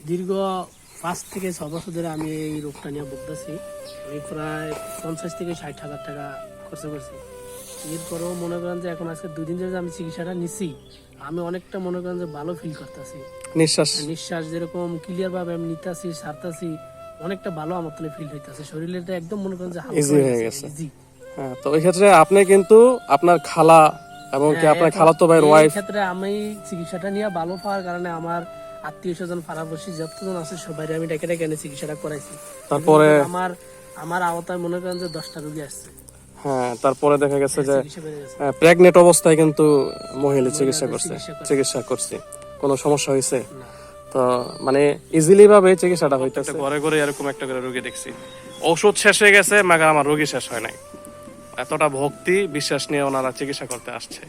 দীর্ঘ 5 থেকে 6 বছর ধরে আমি এই রোগটা নিয়ে ভুগতেছি। আমি প্রায় 50 থেকে 60,000 টাকা খরচ করছি। এরপরেও মনে করেন যে এখন আজকে 2 দিন ধরে আমি চিকিৎসাটা নিচ্ছি, আমি অনেকটা মনে করেন যে ভালো ফিল করতেছি। নিঃশ্বাস যেরকম ক্লিয়ার ভাবে আমি নিতেছি, ছাড়তেছি, অনেকটা ভালো আমার তো ফিল হইতেছে। শরীরটা একদম মনে করেন যে ইজি হয়ে গেছে। হ্যাঁ, তো এই ক্ষেত্রে আপনি কিন্তু আপনার খালা এবং কি আপনার খালাতো ভাইয়ের ওয়াইফ, এই ক্ষেত্রে আমি চিকিৎসাটা নিয়ে ভালো পাওয়ার কারণে আমার আত্মীয় স্বজন পাড়াপড়শি যতজন আছে সবাই আমি ডেকে ডেকে এনে চিকিৎসাটা করাইছি। তারপরে আমার আওতায় মনে করেন যে 10টা রোগী আসছে। হ্যাঁ, তারপরে দেখা গেছে যে প্রেগনেন্ট অবস্থায় কিন্তু মহিলা চিকিৎসা করছে, কোনো সমস্যা হয়েছে? তো মানে ইজিলি ভাবে চিকিৎসাটা হইতেছে। ঘরে ঘরে এরকম একটা করে রোগী দেখছি, ঔষধ শেষ হয়ে গেছে, মাগা আমার রোগী শেষ হয় নাই। এতটা ভক্তি বিশ্বাস নিয়ে ওনারা চিকিৎসা করতে আসছে।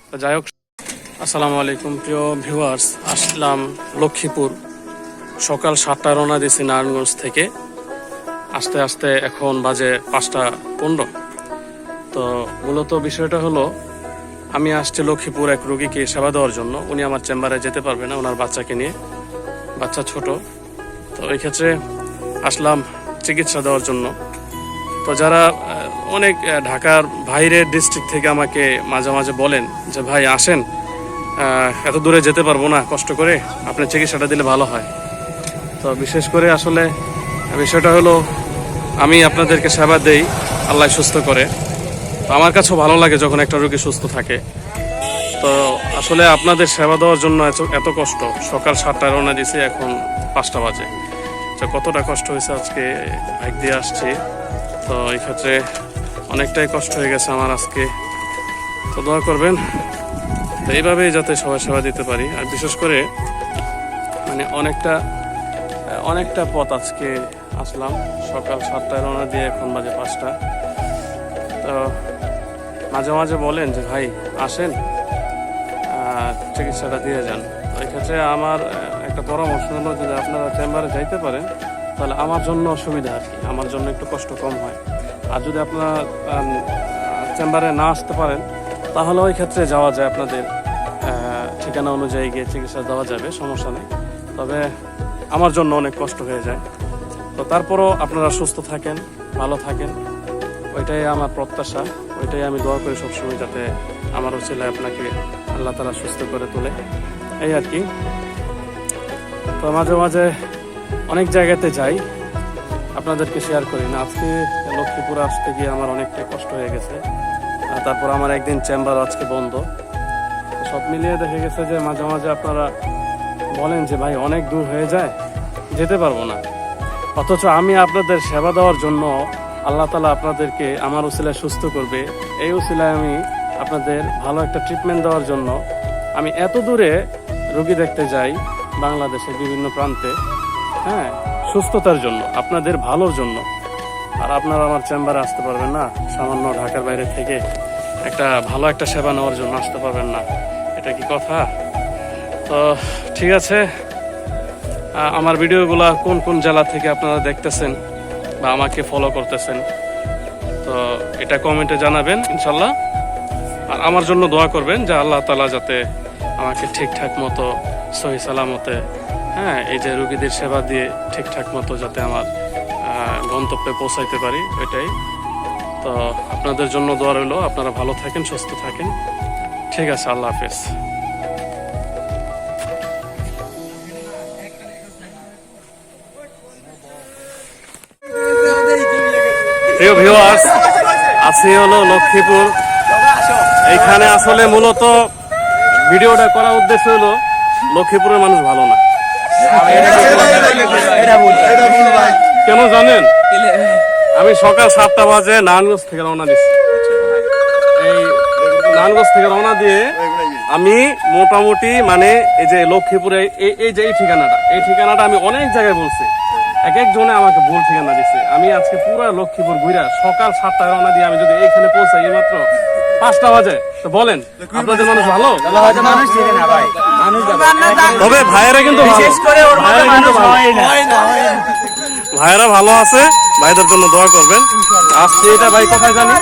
তো যাই হোক, আসসালামু আলাইকুম প্রিয় ভিউয়ার্স, আসলাম লক্ষ্মীপুর। সকাল 7টায় রওনা দিয়েছি নারায়ণগঞ্জ থেকে। আস্তে আস্তে এখন বাজে 5:15। তো মূলত বিষয়টা হলো, আমি আসছি লক্ষ্মীপুর এক রোগীকে সেবা দেওয়ার জন্য। উনি আমার চেম্বারে যেতে পারবে না ওনার বাচ্চাকে নিয়ে, বাচ্চা ছোট। তো এই ক্ষেত্রে আসলাম চিকিৎসা দেওয়ার জন্য। তো যারা অনেক ঢাকার বাইরের ডিস্ট্রিক্ট থেকে আমাকে মাঝে মাঝে বলেন যে ভাই আসেন, এত দূরে যেতে পারবো না, কষ্ট করে আপনি চিকিৎসাটা দিলে ভালো হয়। তো বিশেষ করে আসলে বিষয়টা হলো, আমি আপনাদেরকে সেবা দেই, আল্লাহ সুস্থ করে। তো আমার কাছেও ভালো লাগে যখন একটা রোগী সুস্থ থাকে। তো আসলে আপনাদের সেবা দেওয়ার জন্য এত কষ্ট। সকাল 7টায় রওনা দিয়েছি, এখন 5টা বাজে। তো কতটা কষ্ট হয়েছে আজকে বাইক দিয়ে আসছি। তো এই ক্ষেত্রে অনেকটাই কষ্ট হয়ে গেছে আমার আজকে। তো দোয়া করবেন তো এইভাবেই যাতে সবাই সেবা দিতে পারি। আর বিশেষ করে মানে অনেকটা পথ আজকে আসলাম। সকাল 7টায় রওনা দিয়ে এখন বাজে 5টা। তো মাঝে মাঝে বলেন যে ভাই আসেন, চিকিৎসাটা দিয়ে যান। তো এই ক্ষেত্রে আমার একটা পরামর্শ হলো, যদি আপনারা চেম্বারে যাইতে পারেন তাহলে আমার জন্য সুবিধা আর কি, আমার জন্য একটু কষ্ট কম হয়। আর যদি আপনারা চেম্বারে না আসতে পারেন তাহলে ওই ক্ষেত্রে যাওয়া যায়, আপনাদের ঠিকানা অনুযায়ী গিয়ে চিকিৎসা দেওয়া যাবে, সমস্যা নেই। তবে আমার জন্য অনেক কষ্ট হয়ে যায়। তো তারপরও আপনারা সুস্থ থাকেন, ভালো থাকেন, ওইটাই আমার প্রত্যাশা, ওইটাই আমি দোয়া করি সবসময়, যাতে আমার ছেলে আপনাকে আল্লাহ তাআলা সুস্থ করে তোলে, এই আর কি। তো মাঝে মাঝে অনেক জায়গাতে যাই, আপনাদেরকে শেয়ার করি না। আজকে লক্ষ্মীপুর আসতে গিয়ে আমার অনেকটাই কষ্ট হয়ে গেছে। তারপর আমার একদিন চেম্বার আজকে বন্ধ। সব মিলিয়ে দেখা গেছে যে মাঝে মাঝে আপনারা বলেন যে ভাই অনেক দূর হয়ে যায়, যেতে পারবো না। অথচ আমি আপনাদের সেবা দেওয়ার জন্য আল্লাহ তাআলা আপনাদেরকে আমার উসিলায় সুস্থ করবে, এই উসিলায় আমি আপনাদের ভালো একটা ট্রিটমেন্ট দেওয়ার জন্য আমি এত দূরে রোগী দেখতে যাই, বাংলাদেশের বিভিন্ন প্রান্তে। হ্যাঁ, সুস্থতার জন্য, আপনাদের ভালোর জন্য। আর আপনারা আমার চেম্বারে আসতে পারবেন না, সামান্য ঢাকার বাইরে থেকে ভালো একটা সেবা নেওয়ার জন্য আসতে পারবেন না, এটা কি কথা? তো ঠিক আছে, আমার ভিডিওগুলা কোন কোন জেলা থেকে আপনারা দেখতেছেন বা আমাকে ফলো করতেছেন, তো এটা কমেন্টে জানাবেন ইনশাল্লাহ। আর আমার জন্য দোয়া করবেন যে আল্লাহ তাআলা যাতে আমাকে ঠিকঠাক মতো সহি সালামতে, হ্যাঁ, এই যে রোগীদের সেবা দিয়ে ঠিকঠাক মতো যাতে আমার গন্তব্যে পৌঁছাইতে পারি, ওইটাই। তো আপনাদের জন্য দোয়া রইল, আপনারা ভালো থাকেন, সুস্থ থাকেন। ঠিক আছে, আল্লাহ হাফেজ। প্রিয় ভিউয়ার্স, আছি হলো লক্ষ্মীপুর। এইখানে আসলে মূলত ভিডিওটা করার উদ্দেশ্য হলো, লক্ষ্মীপুরের মানুষ ভালো না। কেন জানেন? আমি সকাল 7টা বাজে নারায়ণগঞ্জ থেকে রওনা দিচ্ছি। এই নারায়ণগঞ্জ থেকে রওনা দিয়ে আমি মোটামুটি মানে এই যে লক্ষ্মীপুরে এই যে এই ঠিকানাটা আমি অনেক জায়গায় বলছি, এক একজনে আমাকে ভুল ঠিকানা দিচ্ছে। আমি আজকে পুরো লক্ষ্মীপুর ঘুরে সকাল 7টায় রওনা দিয়ে আমি যদি এইখানে পৌঁছাই মাত্র 5টা বাজে, তো বলেন আপনাদের মানুষ ভালো? তবে ভাইয়েরা কিন্তু ভাইয়েরা ভালো আছে, ভাইদের জন্য দোয়া করবেন। আজকে এটা ভাই কোথায় জানি,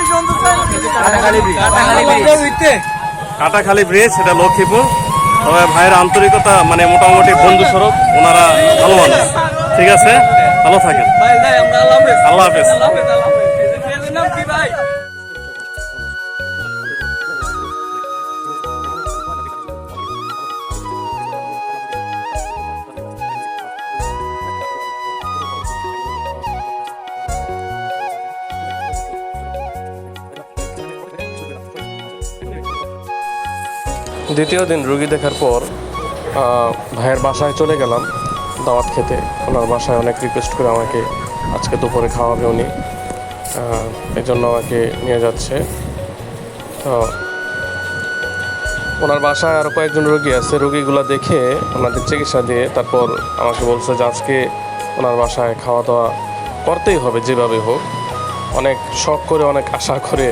কাটাখালী ব্রিজ, এটা লক্ষ্মীপুর। তবে ভাইয়ের আন্তরিকতা মানে মোটামুটি বন্ধু স্বরূপ, ওনারা ভালো মানুষ। ঠিক আছে, ভালো থাকেন। আল্লাহ হাফেজ। দ্বিতীয় দিন রুগী দেখার পর ভাইয়ের বাসায় চলে গেলাম দাওয়াত খেতে। ওনার বাসায় অনেক রিকোয়েস্ট করে আমাকে আজকে দুপুরে খাওয়াবে উনি, এই জন্য আমাকে নিয়ে যাচ্ছে। তো ওনার বাসায় আরও কয়েকজন রুগী আছে, রুগীগুলো দেখে ওনাদের চিকিৎসা দিয়ে তারপর আমাকে বলছে যে আজকে ওনার বাসায় খাওয়া দাওয়া করতেই হবে যেভাবে হোক। অনেক শখ করে, অনেক আশা করে,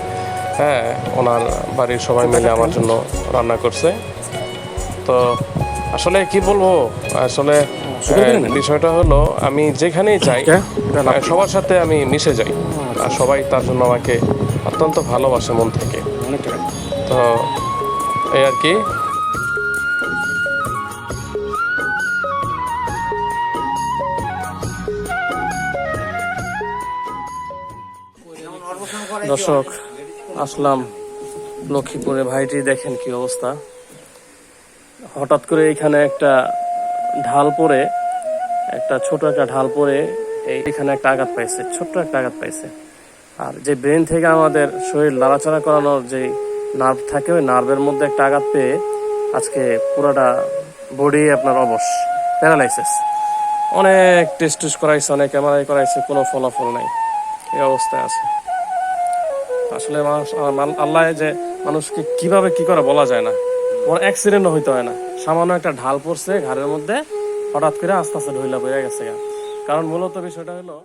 হ্যাঁ, ওনার বাড়ির সবাই মিলে আমার জন্য রান্না করছে। তো আসলে কি বলবো, আসলে বিষয়টা হলো আমি যেখানেই যাই সবার সাথে আমি মিশে যাই, আর সবাই তার জন্য আমাকে অত্যন্ত ভালোবাসে মন থেকে। তো এই আর কি। দর্শক, আসলাম লক্ষ্মীপুরে। ভাইটি দেখেন কি অবস্থা। হঠাৎ করে এখানে একটা ঢাল পড়ে, একটা ছোট একটা ঢাল পড়ে এইখানে একটা আঘাত পাইছে, ছোট্ট একটা আঘাত পাইছে। আর যে ব্রেন থেকে আমাদের শরীর নাড়াচাড়া করানোর যে নার্ভ থাকে, ওই নার্ভের মধ্যে একটা আঘাত পেয়ে আজকে পুরাটা বডি আপনার অবশ, প্যারালাইসিস। অনেক টেস্ট করাইছে, অনেক এমআরআই করাইছে, কোনো ফলাফল নাই, এই অবস্থায় আছে। আসলে আল্লাহ যে মানুষকে কিভাবে কি করে বলা যায় না। ওর অ্যাক্সিডেন্টও হইতে হয় না, সামান্য একটা ঢাল পড়ছে ঘাড়ের মধ্যে, হঠাৎ করে আস্তে আস্তে ঢইলা পড়ে গেছে। কারণ মূলত বিষয়টা হলো,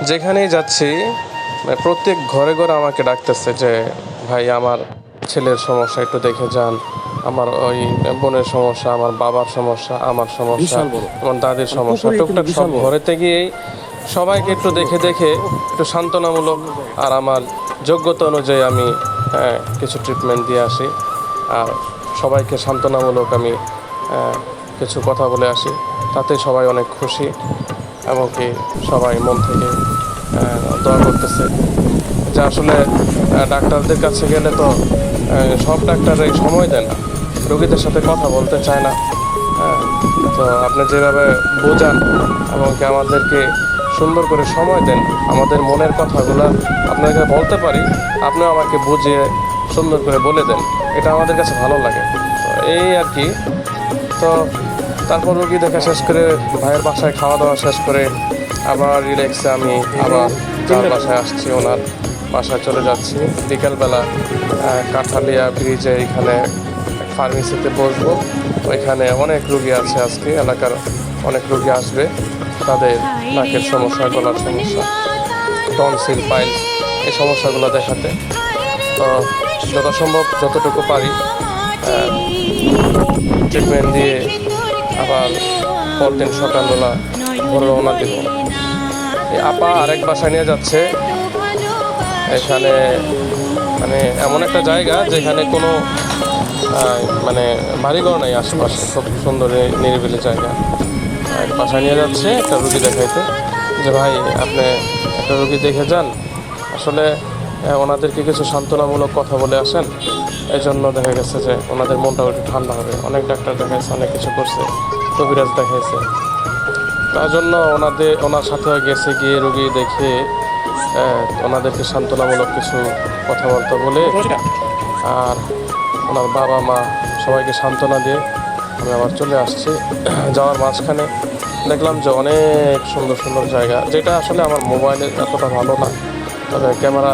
যেখানেই যাচ্ছি প্রত্যেক ঘরে ঘরে আমাকে ডাকতেছে যে ভাই আমার ছেলের সমস্যা একটু দেখে যান, আমার ওই বোনের সমস্যা, আমার বাবার সমস্যা, আমার সমস্যা, আমার দাদির সমস্যা, টুকটাক সব ঘরেতে গিয়েই সবাইকে একটু দেখে দেখে একটু সান্ত্বনামূলক আর আমার যোগ্যতা অনুযায়ী আমি কিছু ট্রিটমেন্ট দিয়ে আসি। আর সবাইকে সান্ত্বনামূলক আমি কিছু কথা বলে আসি, তাতে সবাই অনেক খুশি। এমনকি সবাই মন থেকে দোয়া করতেছে যে আসলে ডাক্তারদের কাছে গেলে তো সব ডাক্তাররাই সময় দেয় না, রোগীদের সাথে কথা বলতে চায় না। তো আপনি যেভাবে বোঝান এমনকি আমাদেরকে সুন্দর করে সময় দেন, আমাদের মনের কথাগুলো আপনাকে বলতে পারি, আপনিও আমাকে বুঝিয়ে সুন্দর করে বলে দেন, এটা আমাদের কাছে ভালো লাগে। তো এই আর কি। তো তারপর রোগী দেখা শেষ করে ভাইয়ের বাসায় খাওয়া দাওয়া শেষ করে আবার রিল্যাক্সে আমি আবার যার বাসায় আসছি ওনার বাসায় চলে যাচ্ছি। বিকেলবেলা কাঠালিয়া ব্রিজে এখানে ফার্মেসিতে বসবো। ওইখানে অনেক রোগী আছে, আজকে এলাকার অনেক রোগী আসবে, তাদের নাকের সমস্যা, গলার সমস্যা, টনসিল, পাইলস, এই সমস্যাগুলো দেখাতে। তো যথাসম্ভব যতটুকু পারি ট্রিটমেন্ট দিয়ে আবার পরদিন সকালবেলা ভোরে রওনা দেব। এই আপা আরেক বাসায় নিয়ে যাচ্ছে। এখানে মানে এমন একটা জায়গা যেখানে কোনো মানে বাড়িঘর নাই আশেপাশে, খুব সুন্দর নিরিবিলি জায়গা। এক বাসায় নিয়ে যাচ্ছে একটা রুগী দেখাইতে, যে ভাই আপনি একটা রুগী দেখে যান, আসলে ওনাদেরকে কিছু সান্ত্বনামূলক কথা বলে আসেন। এই জন্য দেখা গেছে যে ওনাদের মনটা একটু ঠান্ডা হবে। অনেক ডাক্তার দেখাইছে, অনেক কিছু করছে, কবিরাজ দেখাইছে, তার জন্য ওনার সাথে গেছে, গিয়ে রুগী দেখে ওনাদেরকে সান্ত্বনামূলক কিছু কথাবার্তা বলে আর ওনার বাবা মা সবাইকে সান্ত্বনা দিয়ে আমি আবার চলে আসছি। যাওয়ার মাঝখানে দেখলাম যে অনেক সুন্দর সুন্দর জায়গা, যেটা আসলে আমার মোবাইলে এতটা ভালো না, তবে ক্যামেরা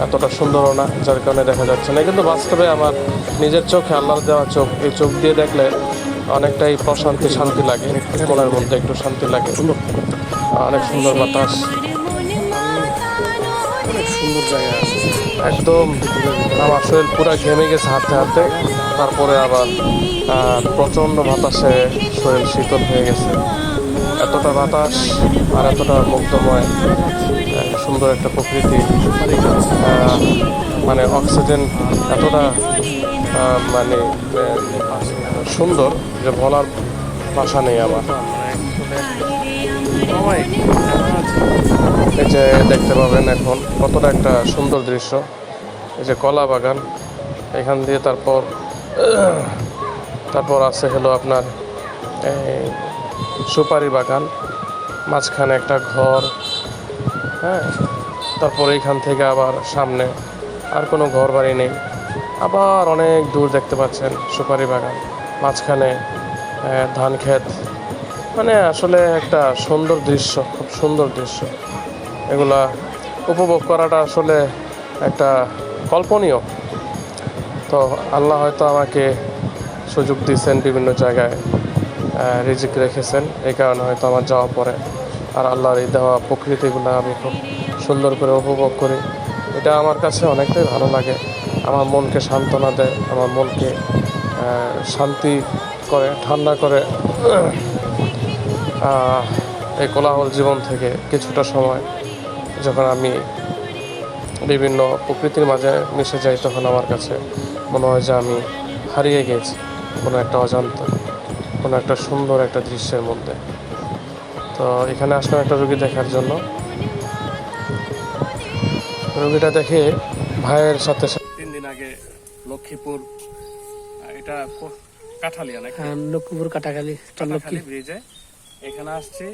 এতটা সুন্দরও না, যার কারণে দেখা যাচ্ছে না। কিন্তু বাস্তবে আমার নিজের চোখে, আল্লাহর দেওয়া চোখ, এই চোখ দিয়ে দেখলে অনেকটাই প্রশান্তি, শান্তি লাগে, মনের মধ্যে একটু শান্তি লাগে। অনেক সুন্দর বাতাস, অনেক সুন্দর জায়গা আছে। একদম আমার শরীর পুরো ঘেমে গেছে হাঁটতে হাঁটতে। তারপরে আবার প্রচণ্ড বাতাসে শরীর শীতল হয়ে গেছে। এতটা বাতাস আর এতটা মুগ্ধময় সুন্দর একটা প্রকৃতি, মানে অক্সিজেন এতটা মানে সুন্দর যে বলার ভাষা নেই আমার। সবাই কেমন আছেন? এই যে দেখতে পাবেন এখন কতটা একটা সুন্দর দৃশ্য। এই যে কলা বাগান, এখান দিয়ে তারপর আছে হলো আপনার এই সুপারি বাগান, মাঝখানে একটা ঘর, হ্যাঁ। তারপর এইখান থেকে আবার সামনে আর কোনো ঘর বাড়ি নেই, আবার অনেক দূর দেখতে পাচ্ছেন সুপারি বাগান, মাঝখানে ধান ক্ষেত। মানে আসলে একটা সুন্দর দৃশ্য, খুব সুন্দর দৃশ্য। এগুলা উপভোগ করাটা আসলে একটা কল্পনীয়। তো আল্লাহ হয়তো আমাকে সুযোগ দিয়েছেন, বিভিন্ন জায়গায় রিজিক রেখেছেন, এই কারণে হয়তো আমার যাওয়া পড়ে। আর আল্লাহর এই দেওয়া প্রকৃতিগুলো আমি খুব সুন্দর করে উপভোগ করি। এটা আমার কাছে অনেকটাই ভালো লাগে, আমার মনকে সান্ত্বনা দেয়, আমার মনকে শান্তি করে, ঠান্ডা করে। এই কোলাহল জীবন থেকে কিছুটা সময় যখন আমি বিভিন্ন প্রকৃতির মাঝে মিশে যাই, তখন আমার কাছে মনে হয় যে আমি হারিয়ে গেছি কোনো একটা অজান্ত, কোনো একটা সুন্দর একটা দৃশ্যের মধ্যে। তো এখানে আসলাম একটা রুগী দেখার জন্য। রুগীটা দেখে ভাইয়ের সাথে 3 দিন আগে লক্ষ্মীপুর, এটা কাঠালিয়া নাকি, হ্যাঁ, লক্ষ্মীপুর কাটাখালী কাটাখালী ব্রিজে এখানে আসছি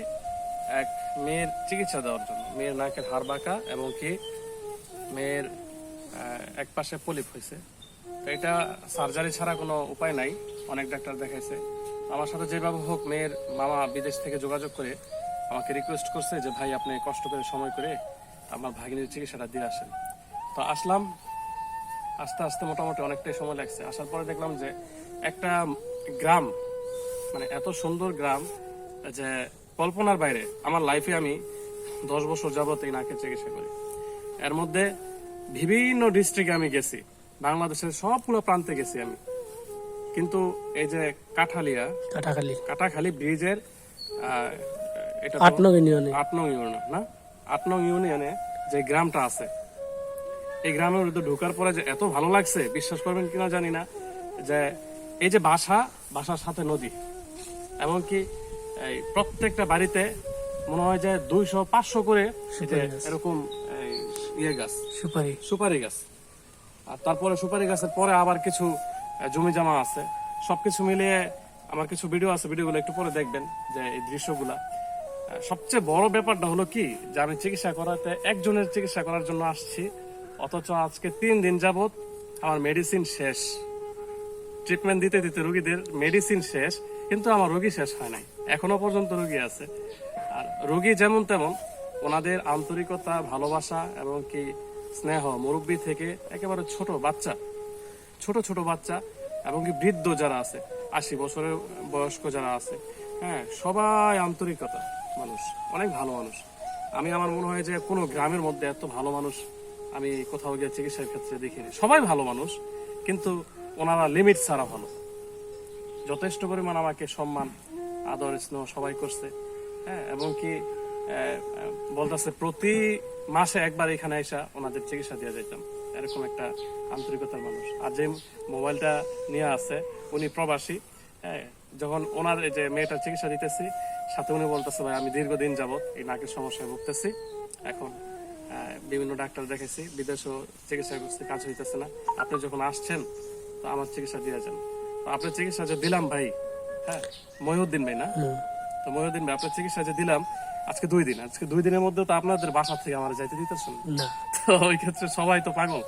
এক মেয়ের চিকিৎসা দেওয়ার জন্য। মেয়ের নাকের হাড় বাঁকা এবং কি মেয়ের এক পাশে পলিপ হয়েছে। তো এটা সার্জারি ছাড়া কোনো উপায় নাই, অনেক ডাক্তার দেখাইছে। আমার সাথে যেভাবে হোক মেয়ের মামা বিদেশ থেকে যোগাযোগ করে আমাকে রিকোয়েস্ট করছে যে ভাই আপনি কষ্ট করে সময় করে আমার ভাগিনীর চিকিৎসাটা দিয়ে আসেন। তো আসলাম, আস্তে আস্তে মোটামুটি অনেকটাই সময় লাগছে। আসার পরে দেখলাম যে একটা গ্রাম, মানে এত সুন্দর গ্রাম যে কল্পনার বাইরে। আমার লাইফে আমি 10 বছর যাবত এই নাকের চিকিৎসা করি। এর মধ্যে বিভিন্ন ডিস্ট্রিক্টে আমি গেছি, বাংলাদেশের সবগুলো প্রান্তে গেছি আমি। কিন্তু এই যে কাটাখালী ব্রিজের এটা 8 নং ইউনিয়নে 8 নং ইউনিয়ন না, 8 নং ইউনিয়নে যে গ্রামটা আছে, এই গ্রামের মধ্যে ঢোকার পরে যে এত ভালো লাগছে, বিশ্বাস করবেন কিনা জানি না, যে এই যে বাসার সাথে নদী, এমনকি এই প্রত্যেকটা বাড়িতে মনে হয় যে 200-500 করে এরকম গাছ, সুপারি গাছ। আর তারপরে সুপারি গাছের পরে আবার কিছু জমি জমা আছে। সবকিছু মিলিয়ে আমার কিছু ভিডিও আছে, ভিডিওগুলো একটু পরে দেখবেন যে এই দৃশ্যগুলা। সবচেয়ে বড় ব্যাপারটা হলো কি, যে আমি চিকিৎসা করাতে একজনের চিকিৎসা করার জন্য আসছি, অথচ আজকে 3 দিন যাবত আমার মেডিসিন শেষ, ট্রিটমেন্ট দিতে দিতে রোগীদের মেডিসিন শেষ, কিন্তু আমার রোগী শেষ হয় নাই, এখনো পর্যন্ত রোগী আছে। আর রোগী যেমন তেমন, ওনাদের আন্তরিকতা, ভালোবাসা এবং কি স্নেহ, মুরব্বী থেকে একেবারে ছোট বাচ্চা এবং কি বৃদ্ধ যারা আছে, 80 বছরের বয়স্ক যারা আছে, হ্যাঁ, সবাই আন্তরিকতা মানুষ, অনেক ভালো মানুষ। আমি আমার মনে হয় যে কোনো গ্রামের মধ্যে এত ভালো মানুষ আমি কোথাও গিয়ে চিকিৎসার ক্ষেত্রে দেখিনি। সবাই ভালো মানুষ, কিন্তু ওনারা লিমিট ছাড়া ভালো। যথেষ্ট পরিমাণ আমাকে সম্মান, আদর, স্নেহ সবাই করছে, হ্যাঁ। এবং কি বলতেছে প্রতি মাসে একবার এখানে এসে ওনাদের চিকিৎসা দিয়ে যেতাম, এরকম একটা আন্তরিকতার মানুষ। আর যে মোবাইলটা নিয়ে আছে উনি প্রবাসী, হ্যাঁ। যখন ওনার এই যে মেয়েটার চিকিৎসা দিতেছি, সাথে উনি বলতেছে ভাই আমি দীর্ঘদিন যাবত এই নাকের সমস্যায় ভুগতেছি, এখন বিভিন্ন ডাক্তার দেখেছি, বিদেশেও চিকিৎসা করছি, কাজ হইতেছে না, আপনি যখন আসছেন তো আমার চিকিৎসা দিয়ে যান। তো আপনার চিকিৎসা যে দিলাম ভাই, হ্যাঁ, মহিউদ্দিন ভাই না, তো মহিউদ্দিন ভাই আপনার চিকিৎসা যে দিলাম আজকে 2 দিন, আজকে 2 দিনের মধ্যে তো আপনাদের বাসা থেকে আমার যাইতে দিতেছেন না। তো ওই ক্ষেত্রে সবাই তো পাগল,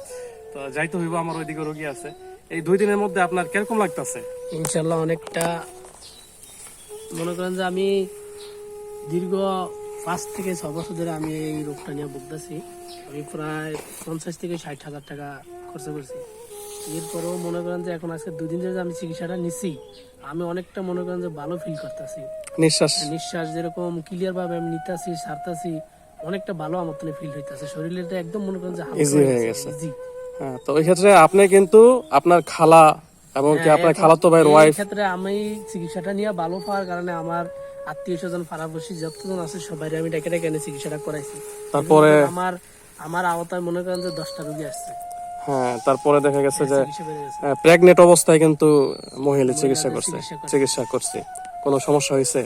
তো যাইতে হইব, আমার ওইদিকে রোগী আছে। এই 2 দিনের মধ্যে আপনার কিরকম লাগতেছে? ইনশাল্লাহ অনেকটা, মনে করেন যে আমি দীর্ঘ 5 থেকে 6 বছর ধরে আমি এই রোগটা নিয়ে ভুগতেছি। আমি প্রায় 50 থেকে 60 হাজার টাকা খরচা করছি। এরপরেও মনে করেন যে এখন আজকে 2 দিন ধরে আমি চিকিৎসাটা নিচ্ছি, আমি অনেকটা মনে করেন যে ভালো ফিল করতেছি। নিঃশ্বাস যেরকম ক্লিয়ার ভাবে আমি নিতেছি, ছাড়তেছি, অনেকটা ভালো আমার তো ফিল হইতেছে। শরীরটা একদম মনে করেন যে ইজি হয়ে গেছে। হ্যাঁ, তো ওই ক্ষেত্রে আপনি কিন্তু আপনার খালা এবং কি আপনার খালাতো ভাইয়ের ওয়াইফ, এই ক্ষেত্রে আমি চিকিৎসাটা নিয়ে ভালো পাওয়ার কারণে আমার আত্মীয় স্বজন, পাড়াপড়শি যতজন আছে সবাই আমি ডেকে এনে চিকিৎসাটা করাইছি। তারপরে আমার আওতায় মনে করেন যে 10টা রোগী আসছে। হ্যাঁ, তারপরে দেখা গেছে যে চিকিৎসা বেড়ে গেছে। প্রেগনেন্ট অবস্থায় কিন্তু মহিলা চিকিৎসা করছে, চিকিৎসা করছে। চিকিৎসা করছে, কোনো সমস্যা হয়েছে?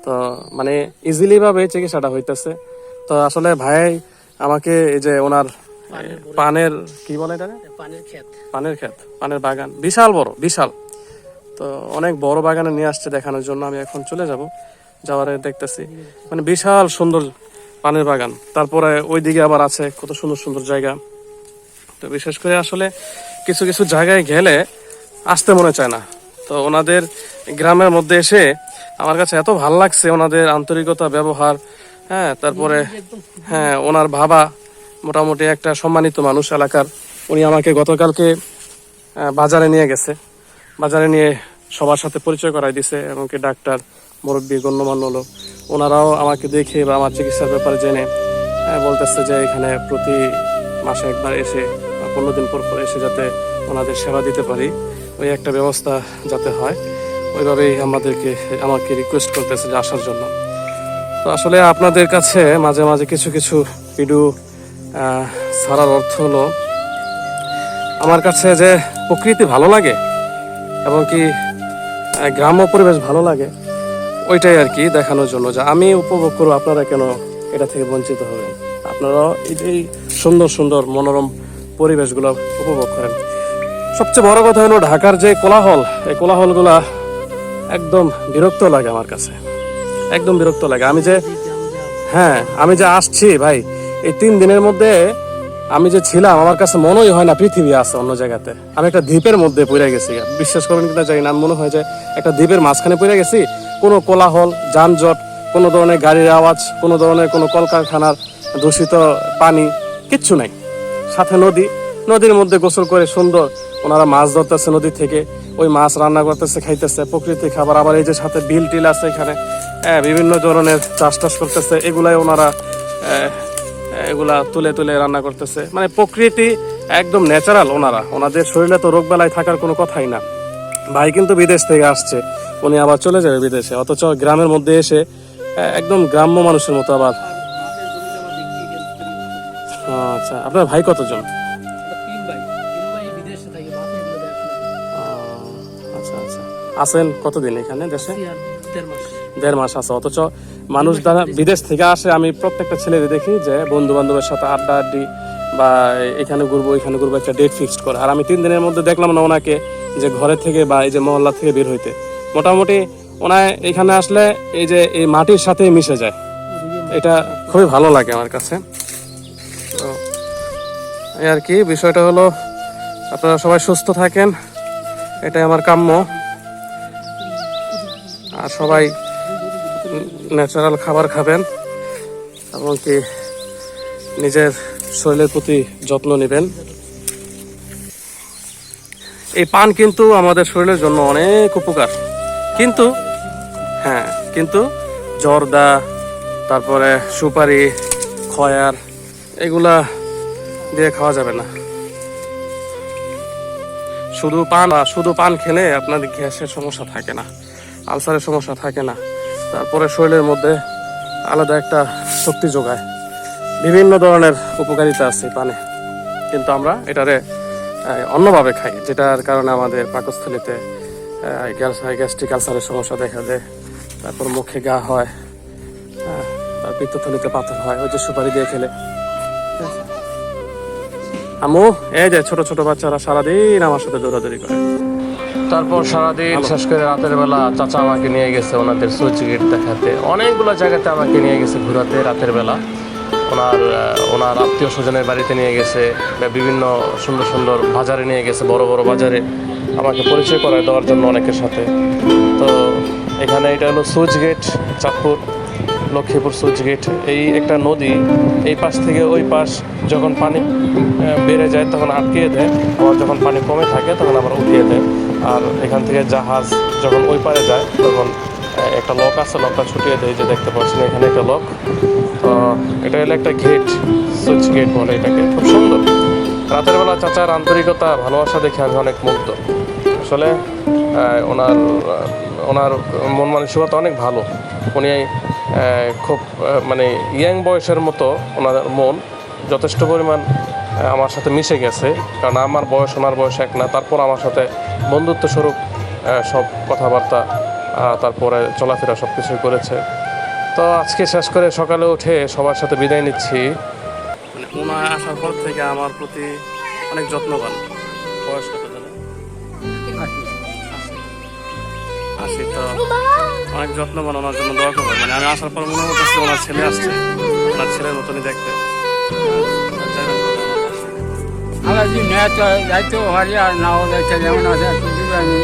তো মানে ইজিলি ভাবে চিকিৎসাটা হইতেছে। তো আসলে ভাই আমাকে এই যে ওনার পানের কি বলে এটা, পানির ক্ষেত, পানের ক্ষেত, পানের বাগান বিশাল বড়, বিশাল। তো অনেক বড় বাগানে নিয়ে আসছে দেখানোর জন্য। আমি এখন চলে যাব, যাওয়ারে দেখতেছি মানে বিশাল সুন্দর পানের বাগান। তারপরে ওইদিকে আবার আছে কত সুন্দর সুন্দর জায়গা। তো বিশেষ করে আসলে কিছু কিছু জায়গায় গেলে আসতে মনে চায় না। তো ওনাদের গ্রামের মধ্যে এসে আমার কাছে এত ভালো লাগছে, ওনাদের আন্তরিকতা, ব্যবহার। হ্যাঁ, তারপরে হ্যাঁ, ওনার বাবা মোটামুটি একটা সম্মানিত মানুষ এলাকার। উনি আমাকে গতকালকে বাজারে নিয়ে গেছে, বাজারে নিয়ে সবার সাথে পরিচয় করাই দিছে, এমনকি ডাক্তার, মুরব্বী, গণ্যমান্য লোক ওনারাও আমাকে দেখে বা আমার চিকিৎসার ব্যাপারে জেনে বলতেছে যে এখানে প্রতি মাসে একবার এসে 15 দিন পর পর এসে যাতে ওনাদের সেবা দিতে পারি, ওই একটা ব্যবস্থা যাতে হয়, ওইভাবেই আমাকে রিকোয়েস্ট করতেছে যে আসার জন্য। তো আসলে আপনাদের কাছে মাঝে মাঝে কিছু কিছু ভিডিও ছাড়ার অর্থ হলো আমার কাছে যে প্রকৃতি ভালো লাগে এবং কি গ্রাম্য পরিবেশ ভালো লাগে, ওইটাই আর কি দেখানোর জন্য যে আমি উপভোগ করবো, আপনারা কেন এটা থেকে বঞ্চিত হবেন? আপনারা এই সুন্দর সুন্দর মনোরম পরিবেশগুলো উপভোগ করেন। সবচেয়ে বড় কথা হলো ঢাকার যে কোলাহল, এই কোলাহলগুলা একদম বিরক্ত লাগে আমার কাছে, একদম বিরক্ত লাগে। আমি যে আসছি ভাই, এই 3 দিনের মধ্যে আমি যে ছিলাম, আমার কাছে মনেই হয় না পৃথিবী আছে অন্য জায়গাতে। আমি একটা দ্বীপের মধ্যে পড়ে গেছি, বিশ্বাস করবেন কিনা জানি না, মনে হয় যে একটা দ্বীপের মাঝখানে পড়ে গেছি। কোনো কোলাহল, যানজট, কোনো ধরনের গাড়ির আওয়াজ, কোনো ধরনের কোনো কলকারখানার দূষিত পানি, কিচ্ছু নাই। সাথে নদীর মধ্যে গোসল করে সুন্দর ওনারা মাছ ধরতেছে নদী থেকে, ওই মাছ রান্না করতেছে, খাইতেছে, প্রকৃতির খাবার। আবার এই যে সাথে বিল টিল আছে এখানে, বিভিন্ন ধরনের চাষ করতেছে, এগুলাই ওনারা এগুলা তুলে তুলে রান্না করতেছে। মানে প্রকৃতি একদম ন্যাচারাল। ওনাদের শরীরে তো রোগ বেলায় থাকার কোনো কথাই না। ভাই কিন্তু বিদেশ থেকে আসছে, উনি আবার চলে যাবে বিদেশে, অথচ গ্রামের মধ্যে এসে একদম গ্রাম্য মানুষের মতো আবার। আচ্ছা, আপনার ভাই কতজন? আচ্ছা আচ্ছা, আছেন কতদিন এখানে দেশে? 1.5 মাস আছে। অথচ মানুষ দ্বারা বিদেশ থেকে আসে, আমি প্রত্যেকটা ছেলেদের দেখি যে বন্ধু বান্ধবের সাথে আড্ডি বা এখানে ঘুরবো এখানে ঘুরবো একটা ডেট ফিক্সড করে। আর আমি 3 দিনের মধ্যে দেখলাম না ওনাকে যে ঘরে থেকে বা এই যে মহল্লা থেকে বের হইতে। মোটামুটি ওনায় এখানে আসলে এই যে এই মাটির সাথে মিশে যায়, এটা খুবই ভালো লাগে আমার কাছে। তো এই আর কি, বিষয়টা হলো আপনারা সবাই সুস্থ থাকেন, এটাই আমার কাম্য। আর সবাই ন্যাচারাল খাবার খাবেন এবং কি নিজের শরীরের প্রতি যত্ন নেবেন। এই পান কিন্তু আমাদের শরীরের জন্য অনেক উপকার, কিন্তু জর্দা, তারপরে সুপারি, খয়ার, এগুলা দিয়ে খাওয়া যাবে না। শুধু পান খেলে আপনাদের গ্যাসের সমস্যা থাকে না, আলসারের সমস্যা থাকে না, তারপরে শরীরের মধ্যে আলাদা একটা শক্তি যোগায়। বিভিন্ন ধরনের উপকারিতা আছে পানে, কিন্তু আমরা এটারে অন্যভাবে খাই, যেটার কারণে আমাদের পাকস্থলীতে গ্যাস্ট্রিক আলসারের সমস্যা দেখা দেয়, তারপর মুখে ঘা হয়, তার পিত্তথলিতে পাথর হয় ওই যে সুপারি দিয়ে খেলে। আমু এই যে ছোট ছোট বাচ্চারা সারাদিন আমার সাথে দৌড়াদৌড়ি করে। তারপর সারাদিন শেষ করে রাতের বেলা চাচা আমাকে নিয়ে গেছে ওনাদের সুইচ গেট দেখাতে, অনেকগুলো জায়গাতে আমাকে নিয়ে গেছে ঘোরাতে রাতের বেলা। ওনার আত্মীয় স্বজনের বাড়িতে নিয়ে গেছে, বিভিন্ন সুন্দর সুন্দর বাজারে নিয়ে গেছে, বড় বড় বাজারে আমাকে পরিচয় করায় দেওয়ার জন্য অনেকের সাথে। তো এখানে এটা হলো switch gate, Chandpur Lakshmipur switch gate. এই একটা নদী, এই পাশ থেকে ওই পাশ যখন পানি বেড়ে যায় তখন আটকিয়ে দেয়, আবার যখন পানি কমে থাকে তখন আবার উঠিয়ে দেয়। আর এখান থেকে জাহাজ যখন ওই পারে যায় তখন একটা লক আছে, লকটা ছুটিয়ে দেয়, যে দেখতে পাচ্ছেন এখানে একটা লক। তো এটা হলো একটা গেট, সুইচ গেট বলে এটাকে, খুব সুন্দর। রাতের বেলা চাচার আন্তরিকতা, ভালোবাসা দেখে আমি অনেক মুগ্ধ। আসলে ওনার মন মানসিকতা অনেক ভালো। উনি খুব মানে ইয়াং বয়সের মতো ওনার মন, যথেষ্ট পরিমাণ আমার সাথে মিশে গেছে, কারণ আমার বয়স ওনার বয়স এক না, তারপর আমার সাথে বন্ধুত্ব স্বরূপ সব কথাবার্তা তারপরে চলাফেরা সব কিছুই করেছে। তো আজকে শেষ করে সকালে উঠে সবার সাথে বিদায় নিচ্ছি। মানে ওনার আসার পর থেকে আমার প্রতি অনেক যত্নবান। বয়স কত জানেন? 80। তো অনেক যত্নবান, ওনার জন্য দোয়া করবেন। মানে আমি আসার পর মনে হচ্ছে ওনার ছেলে আসছে, ওনার ছেলের মতনই দেখতে। আমার যে মেয়ে তো যাইতো হারিয়ে আর নাও যাইতে যেমন আছে আমি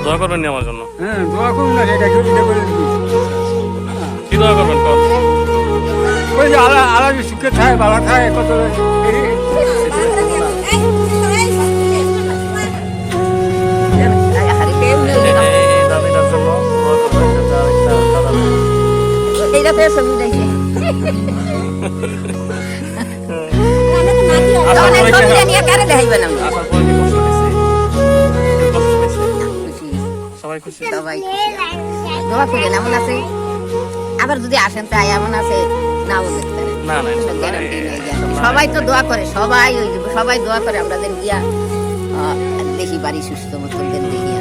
দোয়া করবেন নি আমার জন্য? হ্যাঁ দোয়া করুন না, এটা করে দিবি। কি দোয়া করবেন? ওই যে আলাদা সুখে থাকে, ভালো থাকে, কত দাদিটার জন্য দোয়া করবেন, যাতে আরেকটা দাদা এইটা তো ছবি দেখি আসার পরে কি নিয়ে কারে দেখাইবেন আমরা আসার পরে কি কষ্ট পেয়েছি? কষ্ট পেয়েছি? সবাই খুশি? সবাই দোয়া করেন এমন আছে, আবার যদি আসেন তাই এমন আছে নাও দেখতে পারেন। না না ইনশাআল্লাহ। গ্যারান্টি নেই যে সবাই তো দোয়া করে, সবাই ওই সবাই দোয়া করে আমরা যেন গিয়া দেখি বাড়ি সুস্থ মতন যেন দেখি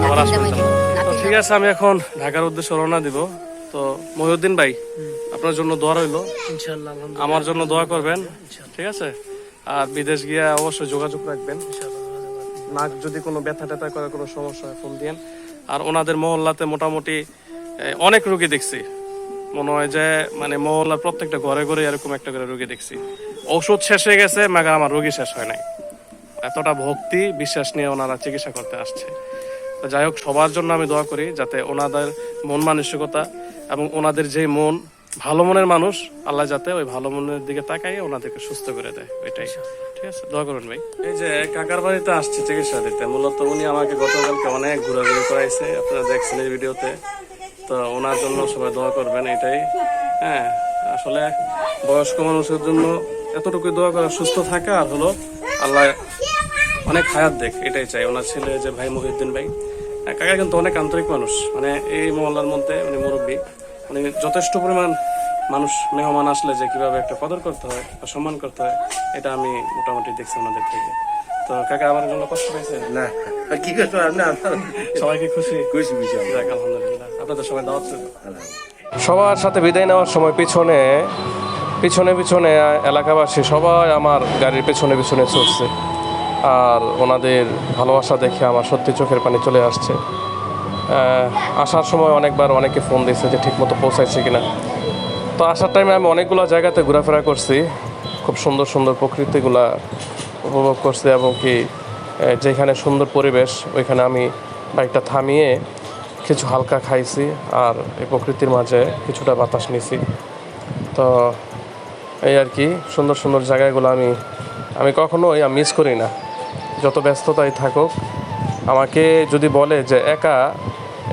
আবার আসবেন তো। তো ঠিক আছে, আমি এখন ঢাকার উদ্দেশ্যে রওনা দিব। তো মহিউদ্দিন ভাই, আপনার জন্য দোয়া রইলো, ইনশাআল্লাহ আলহামদুলিল্লাহ। আমার জন্য দোয়া করবেন, ঠিক আছে? আর বিদেশ গিয়ে অবশ্যই যোগাযোগ রাখবেন। নাক যদি কোনো ব্যথা ট্যাথা করে, কোনো সমস্যা হয় ফোন দিয়েন। আর ওনাদের মহল্লাতে মোটামুটি অনেক রোগী দেখছি, মনে হয় যে মানে মহল্লার প্রত্যেকটা ঘরে ঘরে এরকম একটা করে রোগী দেখছি। ওষুধ শেষ হয়ে গেছে, মাগা আমার রোগী শেষ হয় নাই। এতটা ভক্তি বিশ্বাস নিয়ে ওনারা চিকিৎসা করতে আসছে। তো যাই হোক, সবার জন্য আমি দোয়া করি যাতে ওনাদের মন মানসিকতা এবং ওনাদের যে মন, ভালো মনের মানুষ, আল্লাহ যাতে ওই ভালো মনের দিকে তাকাই ওনাদেরকে সুস্থ করে দেয়, ওইটাই। ঠিক আছে, দোয়া করুন ভাই। এই যে কাকার বাড়িতে আসছে চিকিৎসা দিতে, মূলত উনি আমাকে গতকালকে অনেক ঘোরাঘুরি করাইছে, আপনারা দেখছেন এই ভিডিওতে। তো ওনার জন্য সবাই দোয়া করবেন, এটাই। হ্যাঁ, আসলে বয়স্ক মানুষের জন্য এতটুকু দোয়া করা, সুস্থ থাকা, আর হলো আল্লাহ অনেক হায়াত দেখ, এটাই চাই। ওনার ছেলে যে ভাই মহিউদ্দিন ভাই, কাকা কিন্তু অনেক আন্তরিক মানুষ। মানে এই মহল্লার মধ্যে উনি মুরব্বী, উনি যথেষ্ট পরিমাণ মানুষ মেহমান আসলে যে কিভাবে একটা কদর করতে হয় বা সম্মান করতে হয়, এটা আমি মোটামুটি দেখছি ওনাদের থেকে। তো কাকা আমার জন্য কষ্ট পেয়েছে না, কি করতে পারবেন না? সবাইকে খুশি খুশি বিষয়। যাক, আলহামদুলিল্লাহ। আপনাদের সবাই দাওয়াত করবেন। সবার সাথে বিদায় নেওয়ার সময় পিছনে পিছনে পিছনে এলাকাবাসী সবাই আমার গাড়ির পেছনে পিছনে চড়ছে, আর ওনাদের ভালোবাসা দেখে আমার সত্যি চোখের পানি চলে আসছে। আসার সময় অনেকবার অনেকে ফোন দিয়েছে যে ঠিকমতো পৌঁছাইছে কিনা। তো আসার টাইমে আমি অনেকগুলো জায়গাতে ঘোরাফেরা করছি, খুব সুন্দর সুন্দর প্রকৃতিগুলা উপভোগ করছি, এবং কি যেখানে সুন্দর পরিবেশ ওইখানে আমি বাইকটা থামিয়ে কিছু হালকা খাইছি আর এই প্রকৃতির মাঝে কিছুটা বাতাস নিছি। তো এই আর কি, সুন্দর সুন্দর জায়গাগুলো আমি কখনোই মিস করি না, যত ব্যস্ততাই থাকুক। আমাকে যদি বলে যে একা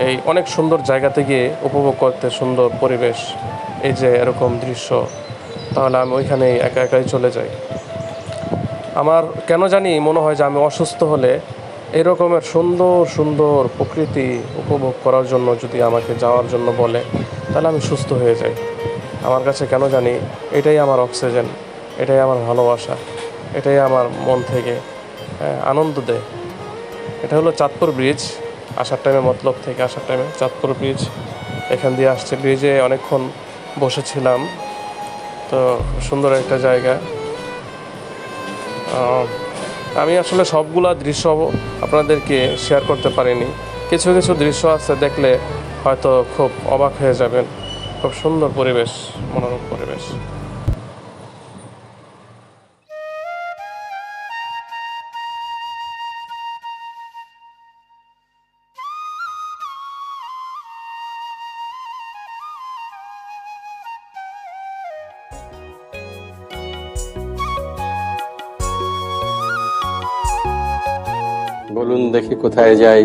এই অনেক সুন্দর জায়গাতে গিয়ে উপভোগ করতে, সুন্দর পরিবেশ, এই যে এরকম দৃশ্য, তাহলে আমি ওইখানেই একা একাই চলে যাই। আমার কেন জানি মনে হয় যে আমি অসুস্থ হলে এই রকমের সুন্দর সুন্দর প্রকৃতি উপভোগ করার জন্য যদি আমাকে যাওয়ার জন্য বলে, তাহলে আমি সুস্থ হয়ে যাই। আমার কাছে কেন জানি এটাই আমার অক্সিজেন, এটাই আমার ভালোবাসা, এটাই আমার মন থেকে আনন্দ দেয়। এটা হলো চাঁদপুর ব্রিজ। আসার টাইমে মতলব থেকে আসার টাইমে চাঁদপুর ব্রিজ, এখান দিয়ে আসছে। ব্রিজে অনেকক্ষণ বসেছিলাম, তো সুন্দর একটা জায়গা। আমি আসলে সবগুলা দৃশ্য আপনাদেরকে শেয়ার করতে পারিনি, কিছু কিছু দৃশ্য আছে, দেখলে হয়তো খুব অবাক হয়ে যাবেন। খুব সুন্দর পরিবেশ, মনোরম পরিবেশ। বলুন দেখি কোথায় যাই,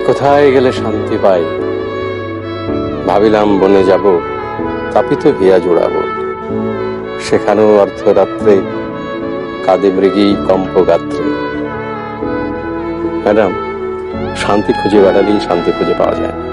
কোথায় গেলে শান্তি পাই। ভাবিলাম বনে যাব, তাপিত হিয়া জোড়াবো, সেখানেও অর্ধরাত্রে কাঁদে মৃগী কম্প গাত্রে। ম্যাডাম, শান্তি খুঁজে বেড়ালেই শান্তি খুঁজে পাওয়া যায় না।